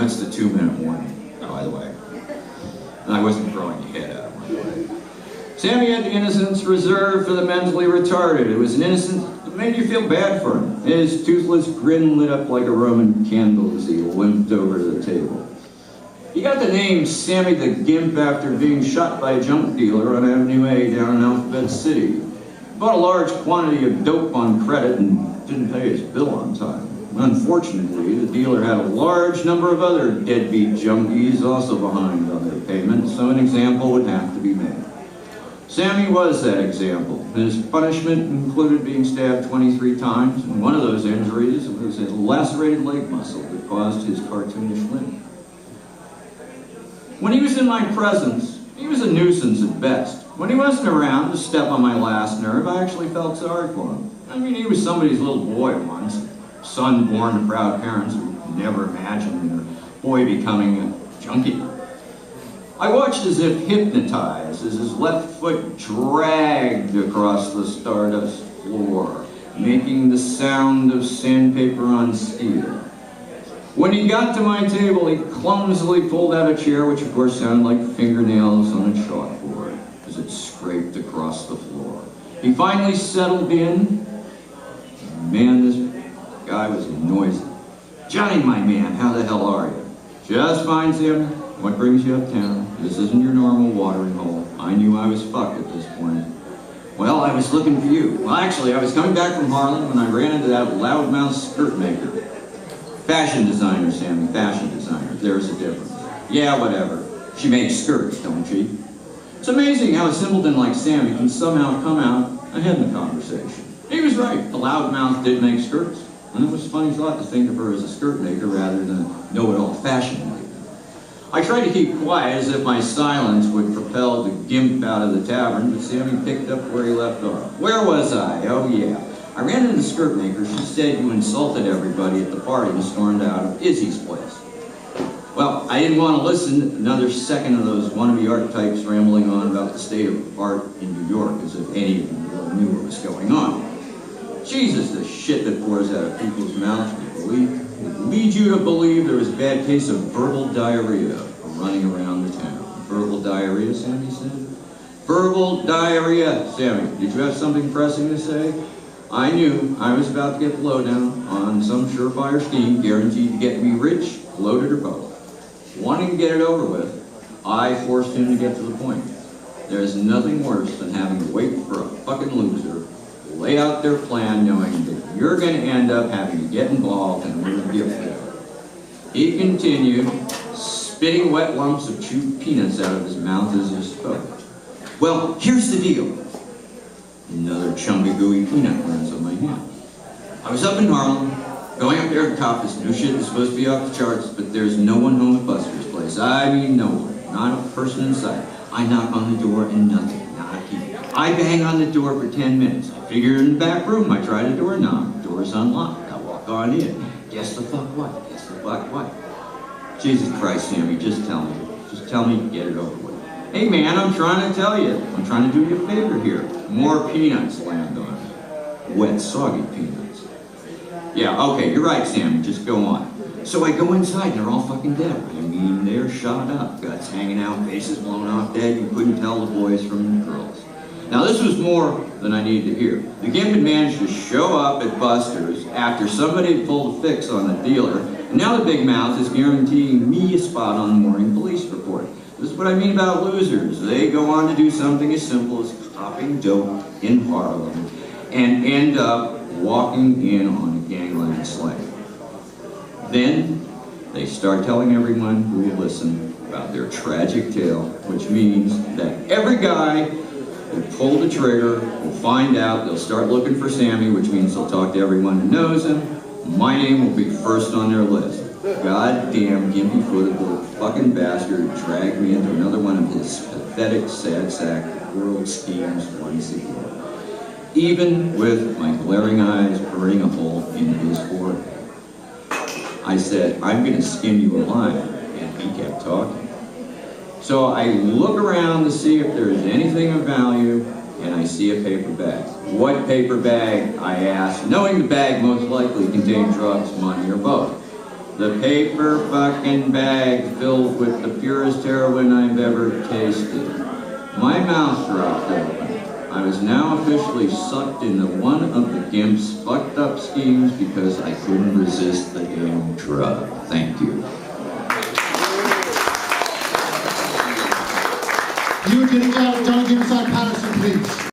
That's the 2-minute warning, by the way. And I wasn't throwing your head out of my way. Sammy had the innocence reserved for the mentally retarded. It was an innocence that made you feel bad for him. His toothless grin lit up like a Roman candle as he limped over to the table. He got the name Sammy the Gimp after being shot by a junk dealer on Avenue A down in Alphabet City. He bought a large quantity of dope on credit and didn't pay his bill on time. Unfortunately, the dealer had a large number of other deadbeat junkies also behind on their payments, so an example would have to be made. Sammy was that example. His punishment included being stabbed 23 times, and one of those injuries was a lacerated leg muscle that caused his cartoonish limp. When he was in my presence, he was a nuisance at best. When he wasn't around to step on my last nerve, I actually felt sorry for him. I mean, he was somebody's little boy once, son born to proud parents who never imagined their boy becoming a junkie. I watched as if hypnotized as his left foot dragged across the stardust floor, making the sound of sandpaper on steel. When he got to my table, he clumsily pulled out a chair, which of course sounded like fingernails on a chalkboard as it scraped across the floor. He finally settled in. Man, this guy was noisy. "Johnny, my man, how the hell are you?" "Just fine, Sam. What brings you uptown? This isn't your normal watering hole." I knew I was fucked at this point. "Well, I was looking for you." "Well, actually, I was coming back from Harlem when I ran into that loudmouth skirt maker." "Fashion designer, Sammy, fashion designer. There's a difference." "Yeah, whatever. She makes skirts, don't she?" It's amazing how a simpleton like Sammy can somehow come out ahead in the conversation. He was right. The loudmouth did make skirts. And it was a funny thought to think of her as a skirt maker rather than a know-it-all fashion maker. I tried to keep quiet as if my silence would propel the Gimp out of the tavern, but Sammy picked up where he left off. "Where was I? Oh yeah. I ran into the skirt maker. She said you insulted everybody at the party and stormed out of Izzy's place." Well, I didn't want to listen another second of those wannabe archetypes rambling on about the state of art in New York as if any of them really knew what was going on. Jesus, the shit that pours out of people's mouths would lead you to believe there was a bad case of verbal diarrhea running around the town. Verbal diarrhea, Sammy said? Verbal diarrhea, Sammy. Did you have something pressing to say? I knew I was about to get the lowdown on some surefire scheme guaranteed to get me rich, loaded, or both. Wanting to get it over with, I forced him to get to the point. There's nothing worse than having to wait for a fucking loser to lay out their plan knowing that you're going to end up having to get involved in order to get fair. He continued, spitting wet lumps of chewed peanuts out of his mouth as he spoke. "Well, here's the deal." Another chunky gooey peanut lands on my hand. "I was up in Harlem, going up there to cop this new shit that's supposed to be off the charts, but there's no one home at Buster's place. I mean no one, not a person in sight. I knock on the door and nothing, not a key. I bang on the door for 10 minutes. I figure in the back room, I try the door knob, door's unlocked. I walk on in. Guess the fuck what? Guess the fuck what? Jesus Christ, Sammy, just tell me. Just tell me, get it over with. Hey man, I'm trying to tell you. I'm trying to do you a favor here. More peanuts land on it. Wet, soggy peanuts. Yeah, okay, you're right, Sam. Just go on. So I go inside and they're all fucking dead. I mean, they're shot up. Guts hanging out, faces blown off dead. You couldn't tell the boys from the girls. Now this was more than I needed to hear. The Gimp had managed to show up at Buster's after somebody had pulled a fix on the dealer, and now the big mouth is guaranteeing me a spot on the morning police report. This is what I mean about losers. They go on to do something as simple as copping dope in Harlem and end up walking in on a gangland slang. Then they start telling everyone who will listen about their tragic tale, which means that every guy who pulled the trigger will find out. They'll start looking for Sammy, which means they'll talk to everyone who knows him. My name will be first on their list. Goddamn gimpy-footed little fucking bastard who dragged me into another one of his pathetic, sad sack world schemes once again. Even with my glaring eyes burning a hole in his forehead. I said, "I'm gonna skin you alive," and he kept talking. So I look around to see if there is anything of value, and I see a paper bag. "What paper bag?" I asked, knowing the bag most likely contained drugs, money, or both. The paper fucking bag filled with the purest heroin I've ever tasted. My mouth dropped open. I was now officially sucked into one of the Gimp's fucked up schemes because I couldn't resist the damn drug. Thank you. You are getting out of John Patterson, please.